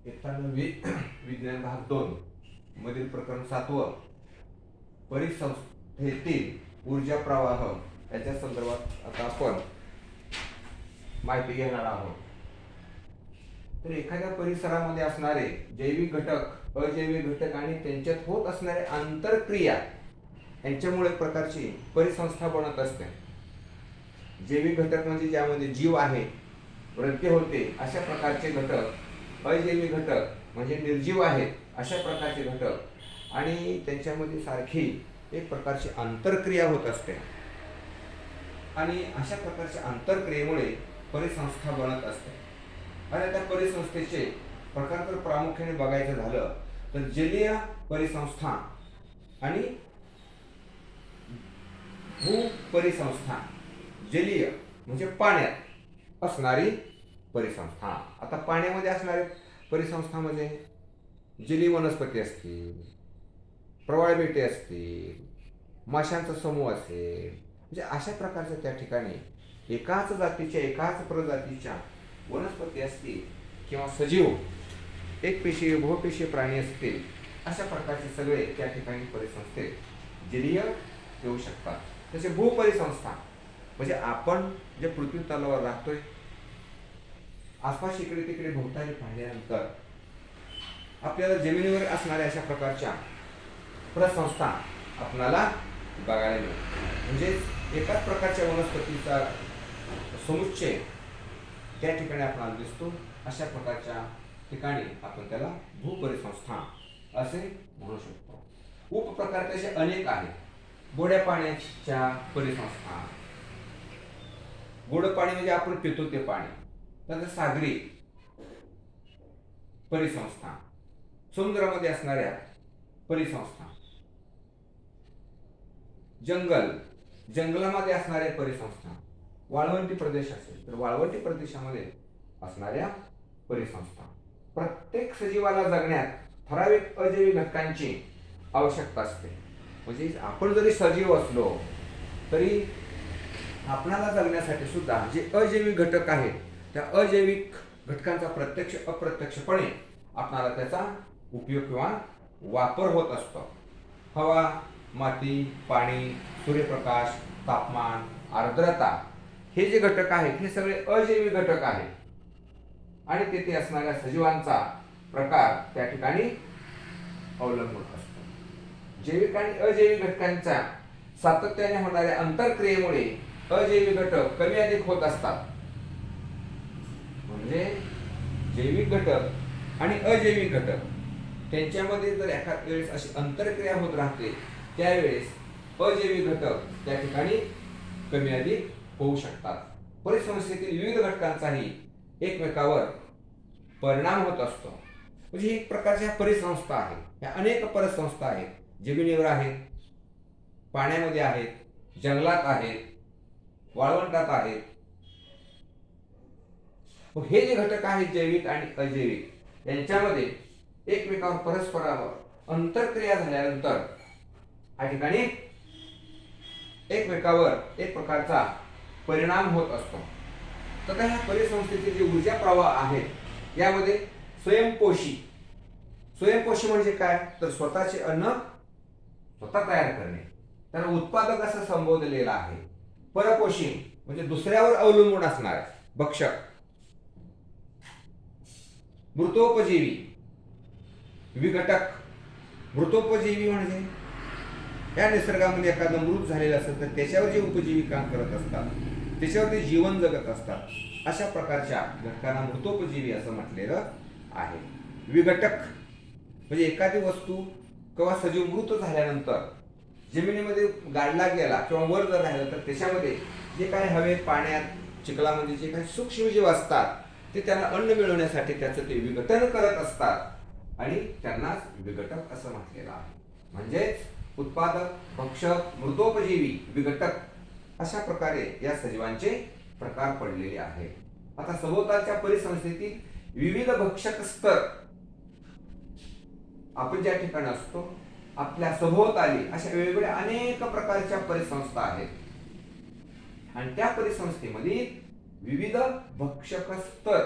इयत्ता 9वी विज्ञान भाग 2 मधील प्रकरण 7 परिसंस्थेतील ऊर्जा प्रवाह याच्या संदर्भात आता आपण माहिती घेणार आहोत. तर एखाद्या परिसरामध्ये असणारे जैविक घटक, अजैविक घटक आणि त्यांच्यात होत असणारे आंतरक्रिया यांच्यामुळे एक प्रकारची परिसंस्था बनत असते. जैविक घटक म्हणजे ज्यामध्ये जीव आहे, वृद्धी होते अशा प्रकारचे घटक. अजैविक घटक म्हणजे निर्जीव आहेत अशा प्रकारचे घटक आणि त्यांच्यामध्ये सारखी एक प्रकारची आंतरक्रिया होत असते आणि अशा प्रकारच्या आंतरक्रियेमुळे परिसंस्था बनत असते. आणि त्या परिसंस्थेचे प्रकार तर प्रामुख्याने बघायचं झालं तर जलीय परिसंस्था आणि भूपरिसंस्था. जलीय म्हणजे पाण्यात असणारी परिसंस्था. आता पाण्यामध्ये असणारी परिसंस्था म्हणजे जलीय वनस्पती असतील, प्रवाळ बेटे असतील, माशांचा समूह असेल, म्हणजे अशा प्रकारच्या त्या ठिकाणी एकाच जातीच्या, एकाच प्रजातीच्या वनस्पती असतील किंवा सजीव एकपेशीय बहुपेशीय प्राणी असतील, अशा प्रकारचे सगळे त्या ठिकाणी परिसंस्थेत जलीय येऊ शकतात. तसे भूपरिसंस्था म्हणजे आपण जे पृथ्वी तलावर राहतोय, आसपास इकडे तिकडे भोवताली पाहिल्यानंतर आपल्याला जमिनीवर असणाऱ्या अशा प्रकारच्या प्रसंस्था आपल्याला बघायला मिळतात. म्हणजे एकाच प्रकारच्या वनस्पतीचा समुच्चय त्या ठिकाणी आपल्याला दिसतो. अशा प्रकारच्या ठिकाणी आपण त्याला भूपरिसंस्था असे म्हणू शकतो. उपप्रकार तसे अनेक आहेत. गोड्या पाण्याच्या परिसंस्था. गोड पाणी म्हणजे आपण पितो ते पाणी. तर सागरी परिसंस्था, समुद्रामध्ये असणाऱ्या परिसंस्था, जंगलामध्ये असणाऱ्या परिसंस्था, वाळवंटी प्रदेश असेल तर वाळवंटी प्रदेशामध्ये असणाऱ्या परिसंस्था. प्रत्येक सजीवाला जगण्यात ठराविक अजैविक घटकांची आवश्यकता असते. म्हणजे आपण जरी सजीव असलो तरी आपणाला जगण्यासाठी सुद्धा जे अजैविक घटक आहेत त्या अजैविक घटकांचा प्रत्यक्ष अप्रत्यक्षपणे आपणाला त्याचा उपयोग किंवा वापर होत असतो. हवा, माती, पाणी, सूर्यप्रकाश, तापमान, आर्द्रता हे जे घटक आहेत हे सगळे अजैविक घटक आहेत आणि तेथे असणाऱ्या सजीवांचा प्रकार त्या ठिकाणी अवलंबून असतो. जैविक आणि अजैविक घटकांच्या सातत्याने होणाऱ्या आंतरक्रियेमुळे अजैविक घटक कमी अधिक होत असतात. म्हणजे जैविक घटक आणि अजैविक घटक त्यांच्यामध्ये जर एखाद वेळेस अशी आंतरक्रिया होत राहते त्यावेळेस अजैविक घटक त्या ठिकाणी कमी अधिक होऊ शकतात. परिसंस्थेतील विविध घटकांचाही एकमेकावर परिणाम होत असतो. म्हणजे एक प्रकारच्या परिसंस्था आहेत. ह्या अनेक परिसंस्था आहेत. जमिनीवर आहेत, पाण्यामध्ये आहेत, जंगलात आहेत, वाळवंटात आहेत. हे जे घटक आहेत जैविक आणि अजैविक यांच्यामध्ये एकमेकावर परस्परावर आंतरक्रिया झाल्यानंतर या ठिकाणी एकमेकावर एक प्रकारचा परिणाम होत असतो. तर ह्या परिसंस्थेचे जे ऊर्जा प्रवाह आहेत यामध्ये स्वयंपोषी म्हणजे काय तर स्वतःचे अन्न स्वतः तयार करणे, त्याला उत्पादक असं संबोधलेलं आहे. परपोषी म्हणजे दुसऱ्यावर अवलंबून असणारे भक्षक. मृतोपजीवी विघटक. मृतोपजीवी म्हणजे या निसर्गामध्ये एखादं मृत झालेलं असेल तर त्याच्यावर जे उपजीवी काम करत असतात, त्याच्यावर ते जीवन जगत असतात, अशा प्रकारच्या घटकांना मृतोपजीवी असं म्हटलेलं आहे. विघटक म्हणजे एखादी वस्तू किंवा सजीव मृत झाल्यानंतर जमिनीमध्ये गाडला गेला किंवा वर जर राहिलं तर त्याच्यामध्ये जे काही हवेत, पाण्यात, चिखलामध्ये जे काही सूक्ष्मजीव असतात ते त्यांना अन्न मिळवण्यासाठी त्याचं ते विघटन करत असतात आणि त्यांनाच विघटक असं म्हटलेलं आहे. म्हणजेच उत्पादक, भक्षक, मृतोपजीवी, विघटक अशा प्रकारे या सजीवांचे प्रकार पडलेले आहेत. आता सभोवतालच्या परिसंस्थेतील विविध भक्षक स्तर. आपण ज्या ठिकाणी असतो आपल्या सभोवताली अशा वेगवेगळ्या अनेक प्रकारच्या परिसंस्था आहेत आणि त्या परिसंस्थेमध्ये विविध भक्षक स्तर.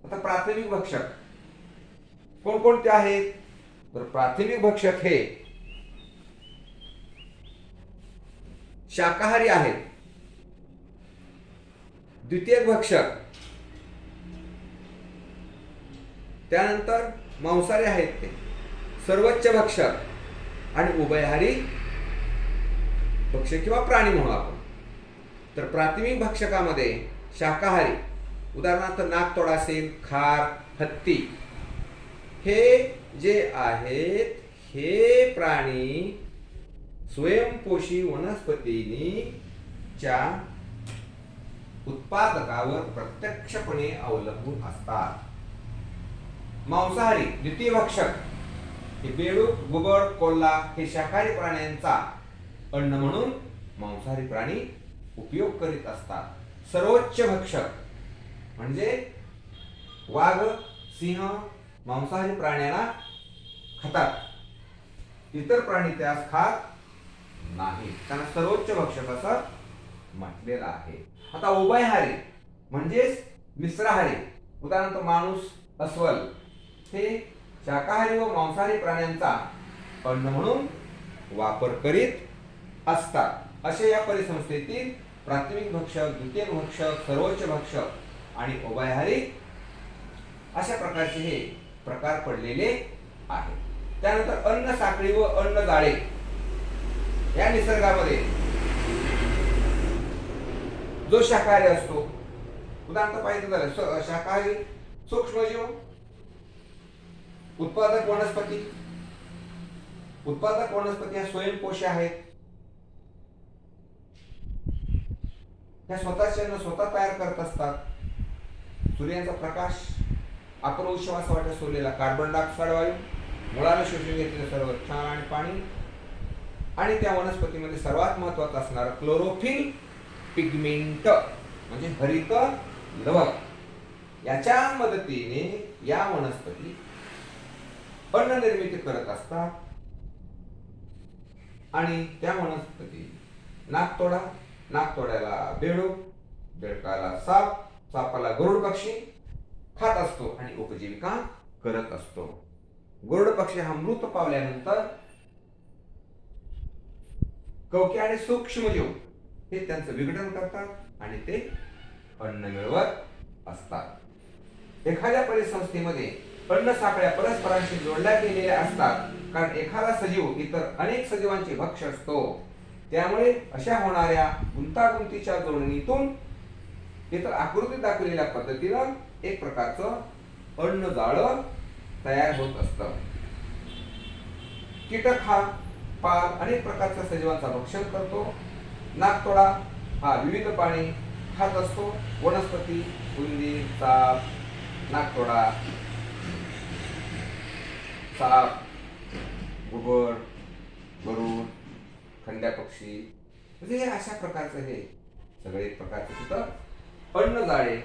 आता प्राथमिक भक्षक कोणकोणते आहेत? तर प्राथमिक भक्षक हे शाकाहारी आहेत. द्वितीयक भक्षक त्यानंतर मांसाहारी आहेत ते. सर्वोच्च भक्षक आणि उभयहारी भक्षक किंवा प्राणी म्हणू आपण. तर प्राथमिक भक्षकामध्ये शाकाहारी, उदाहरणार्थ नाकतोडा असेल, खार, हत्ती, हे जे आहेत हे प्राणी स्वयंपोषी वनस्पतींनी च्या उत्पादकावर प्रत्यक्षपणे अवलंबून असतात. मांसाहारी द्वितीय भक्षक हे बेडूक, घुबड, कोल्हा हे शाकाहारी प्राण्यांचा अन्न म्हणून मांसाहारी प्राणी उपयोग करीत असतात. सर्वोच्च भक्षक म्हणजे वाघ, सिंह मांसाहारी प्राण्यांना खातात, इतर प्राणी त्यास खात नाही, त्यांना सर्वोच्च भक्षक असं म्हटलेलं आहे. आता उभयहारी म्हणजेच मिश्राहारी, उदाहरणार्थ माणूस, अस्वल हे शाकाहारी व मांसाहारी प्राण्यांचा अन्न म्हणून वापर करीत असतात. असे या परिसंस्थेतील प्राथमिक भक्षक, द्वितीयक भक्षक, सर्वोच्च भक्षक आणि उभयहारी अशा प्रकारचे हे प्रकार पडलेले आहेत. त्यानंतर अन्न साखळी व अन्न जाळे या निसर्गामध्ये जो शाकाहारी असतो, उदाहरणार्थ पाहिजे झालं शाकाहारी सूक्ष्मजीव, उत्पादक वनस्पती ह्या स्वयंपोषी आहेत. ह्या स्वतःचे अन्न स्वतः तयार करत असतात. सूर्याचा प्रकाश, आपण उष्णवासावाटे सोडलेला कार्बन डायऑक्साइड वायू, मुळाला शोषून घेतलेलं सर्व क्षार आणि पाणी, आणि त्या वनस्पतीमध्ये सर्वात महत्वाचं असणारं क्लोरोफिल पिगमेंट म्हणजे हरित लवक, याच्या मदतीने या वनस्पती अन्न निर्मिती करत असतात. आणि त्या वनस्पती नाकतोड्याला बेडूक, बेडकाला साप, सापाला गरुड पक्षी खात असतो आणि उपजीविका करत असतो. गरुड पक्षी हा मृत पावल्यानंतर कवके आणि सूक्ष्मजीव हे त्यांचं विघटन करतात आणि ते अन्न मिळवत असतात. एखाद्या परिसंस्थेमध्ये अन्न साखळ्या परस्परांशी जोडल्या गेलेल्या असतात, कारण एखादा सजीव इतर अनेक सजीवांचे भक्ष असतो. त्यामुळे अशा होणाऱ्या गुंतागुंतीच्या जोडणीतून इतर आकृतीत दाखवलेल्या पद्धतीनं एक प्रकारचं अन्न जाळं तयार होत असतं. कीटक हा पाल अनेक प्रकारच्या सजीवांचा भक्षण करतो. नाकतोडा हा विविध प्राणी खात असतो. वनस्पती, उंदीर, साप, नाकतोडा, साप, घुबड, गरुड, खंड्या पक्षी, म्हणजे अशा प्रकारचं हे सगळे प्रकारचे तिथं अन्न जाळे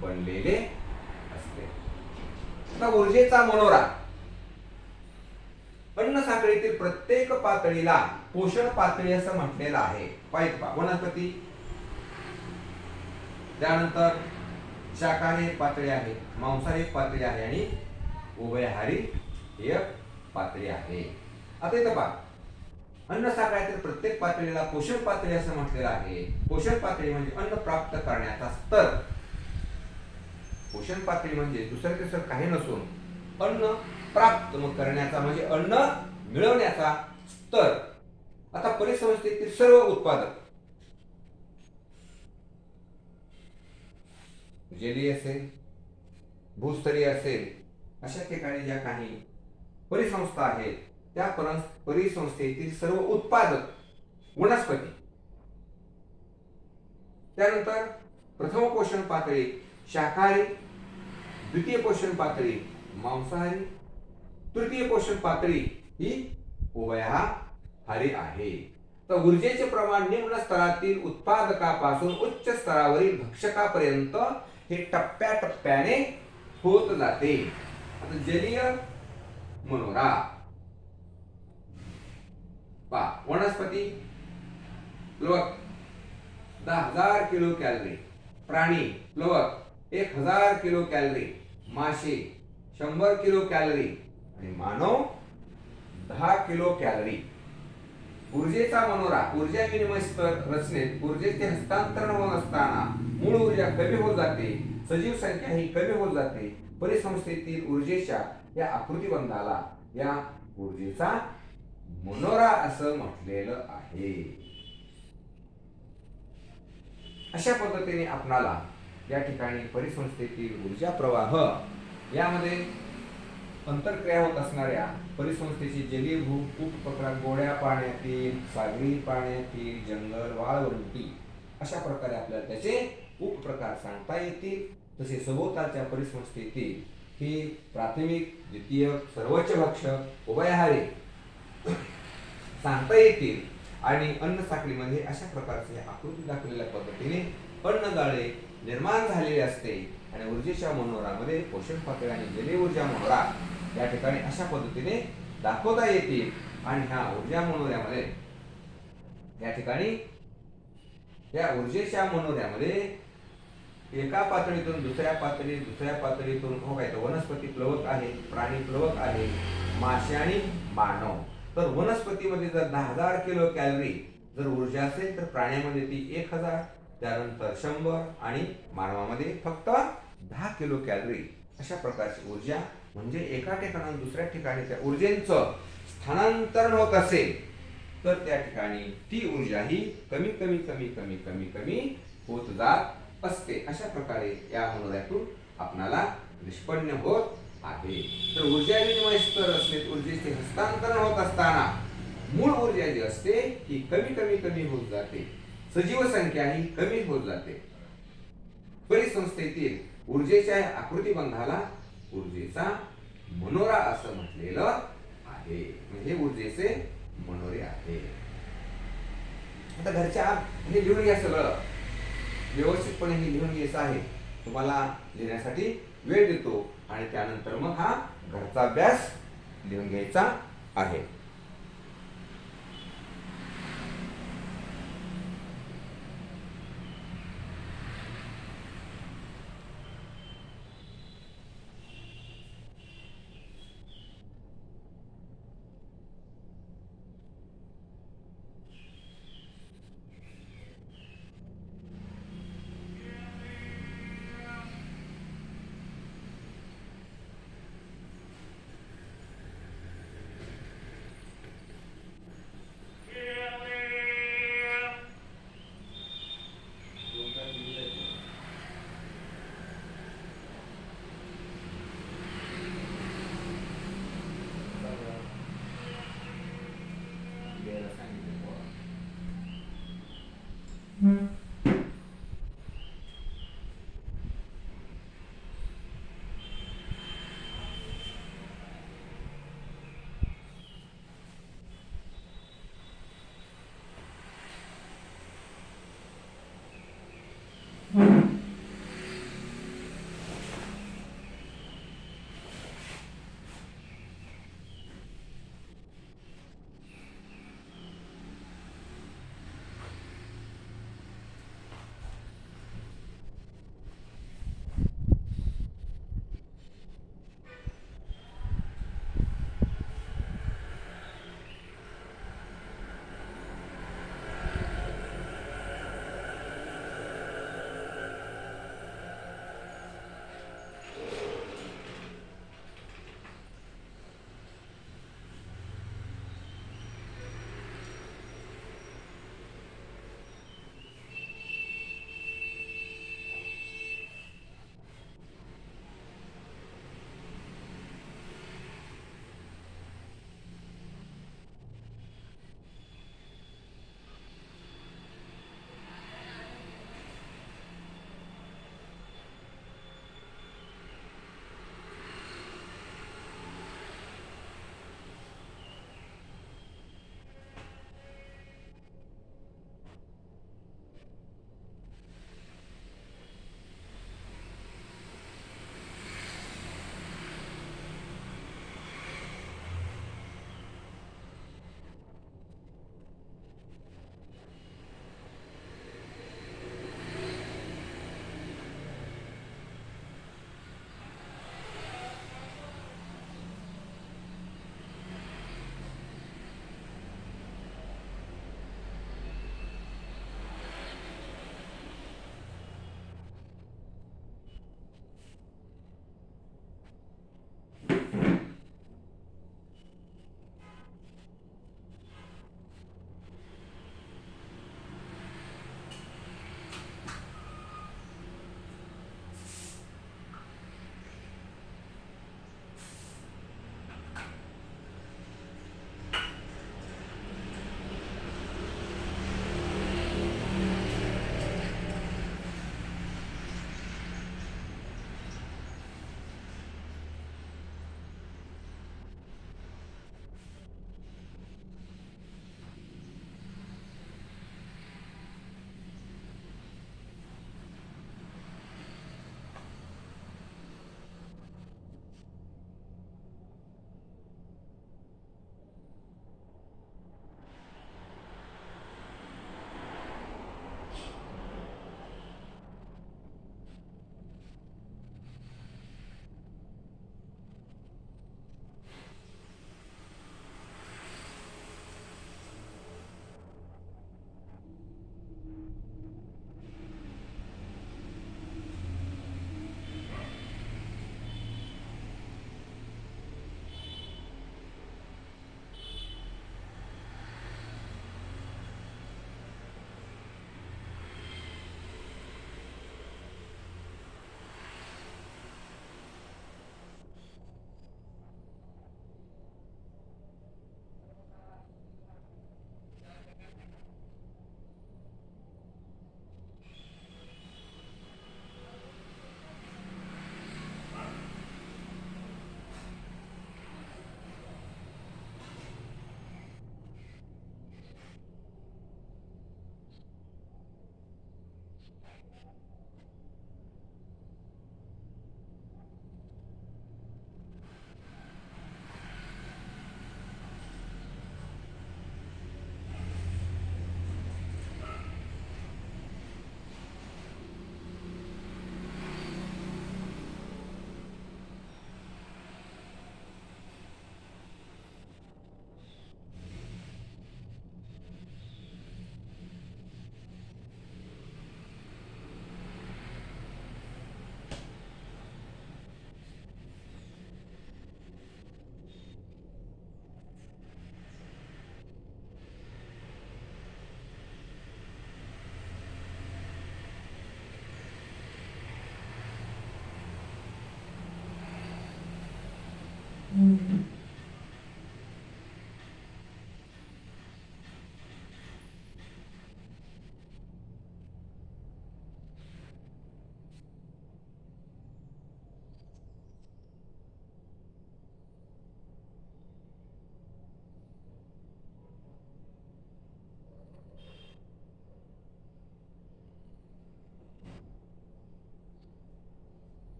बनलेले असते. आता ऊर्जेचा मनोरा, अन्न साखळीतील प्रत्येक पातळीला पोषण पातळी असं म्हटलेलं आहे. वनस्पती, त्यानंतर शाकाहारी पातळी आहे, मांसाहारी पातळी आहे आणि उभयहारी एक पातळी आहे. आता इथं पहा, अन्न साखळीतील प्रत्येक पातळीला पोषण पातळी असं म्हटलेलं आहे. पोषण पातळी म्हणजे अन्न प्राप्त करण्याचा स्तर. पोषण पातळी म्हणजे दुसरं तिसरं काही नसून अन्न प्राप्त करण्याचा म्हणजे अन्न मिळवण्याचा स्तर. आता परिसंस्थेतील सर्व उत्पादक, जलीय असेल, भूस्तरीय असेल, अशा ठिकाणी ज्या काही परिसंस्था आहेत त्या परिसंस्थेतील सर्व उत्पादक वनस्पती. त्यानंतर प्रथम पोषण पातळी शाकाहारी, द्वितीय पोषण पातळी मांसाहारी, तृतीय पोषण पातळी ही उभयहारी आहे. तर ऊर्जेचे प्रमाण निम्न स्तरातील उत्पादकापासून उच्च स्तरावरील भक्षकापर्यंत हे टप्प्याटप्प्याने होत जाते. आता जलीय मनोरा वनस्पती प्लवक 10,000 किलो कॅलरी, प्राणी प्लवक 1,000 किलो कॅलरी, मासे 100 किलो कॅलरी आणि मानव 10 किलो कॅलरी. ऊर्जेचा मनोरा, ऊर्जा विनिमय स्तर रचनेत ऊर्जेचे हस्तांतरण होत असताना मूळ ऊर्जा कमी होत जाते, सजीव संख्या ही कमी होत जाते. परिसंस्थेतील ऊर्जेच्या या आकृतिबंधाला या ऊर्जेचा मनोरा असं म्हटलेलं आहे. अशा पद्धतीने आपणाला या ठिकाणी परिसंस्थेतील ऊर्जा प्रवाह यामध्ये अंतरक्रिया होत असणाऱ्या परिसंस्थेची जलीय भू उपप्रकार, गोड्या पाण्यातील, सागरी पाण्यातील, जंगल, वाळवंटी अशा प्रकारे आपल्याला त्याचे उपप्रकार सांगता येतील. तसे सभोवतालच्या परिसंस्थेतील ही प्राथमिक, द्वितीयक, सर्वोच्च भक्षक, उभयहारी सांगता येतील. आणि अन्न साखळीमध्ये अशा प्रकारचे आकृती दाखवलेल्या पद्धतीने अन्नजाळे निर्माण झालेले असते आणि ऊर्जेच्या मनोरामध्ये पोषण पातळी आणि जलीय ऊर्जा मनोरा या ठिकाणी अशा पद्धतीने दाखवता येतील. आणि ह्या ऊर्जा मनोऱ्यामध्ये या ठिकाणी या ऊर्जेच्या मनोऱ्यामध्ये एका पातळीतून दुसऱ्या पातळीतून हो काय, तर वनस्पती प्लवक आहे, प्राणी प्लवक आहे, मासे आणि मानव. तर वनस्पतीमध्ये जर 10,000 किलो कॅलरी जर ऊर्जा असेल तर प्राण्यामध्ये ती 1,000, त्यानंतर 100 आणि मानवामध्ये फक्त 10 किलो कॅलरी अशा प्रकारची ऊर्जा. म्हणजे एका ठिकाणाहून दुसऱ्या ठिकाणी त्या ऊर्जेचं स्थानांतरण होत असेल तर त्या ठिकाणी ती ऊर्जा ही कमी कमी कमी कमी कमी कमी होत जात असते. अशा प्रकारे या मनोऱ्यातून आपणाला निष्पन्न होत आहे. तर ऊर्जा विनिमय स्तर असलेत ऊर्जेचे हस्तांतरण होत असताना मूळ ऊर्जा जी असते ही कमी कमी कमी होत जाते, सजीव संख्या ही कमी होत जाते. परिसंस्थेतील ऊर्जेच्या आकृतिबंधाला ऊर्जेचा मनोरा असं म्हटलेलं आहे. म्हणजे ऊर्जेचे मनोरे आहे. आता घरच्या हे लिहून घ्या, सगळं व्यवस्थितपणे हे लिहून घ्यायचं आहे. तुम्हाला लिहिण्यासाठी वेळ देतो आणि त्यानंतर मग हा घरचा अभ्यास लिहून घ्यायचा आहे.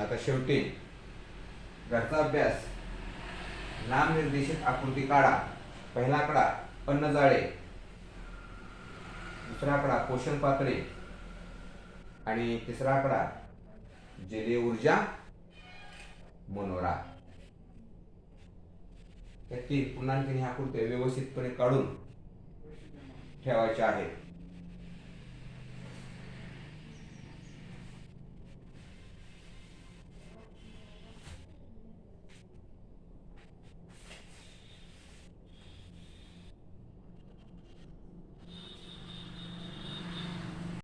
आता शेवटी घरचा अभ्यास. नामनिर्देशित आकृती काढा. पहिला आकडा अन्नजाळे, दुसरा आकडा पोषण पातळी आणि तिसरा आकडा जलीय ऊर्जा मनोरा. या तीन पूर्णांक आकृती व्यवस्थितपणे काढून ठेवायच्या आहेत.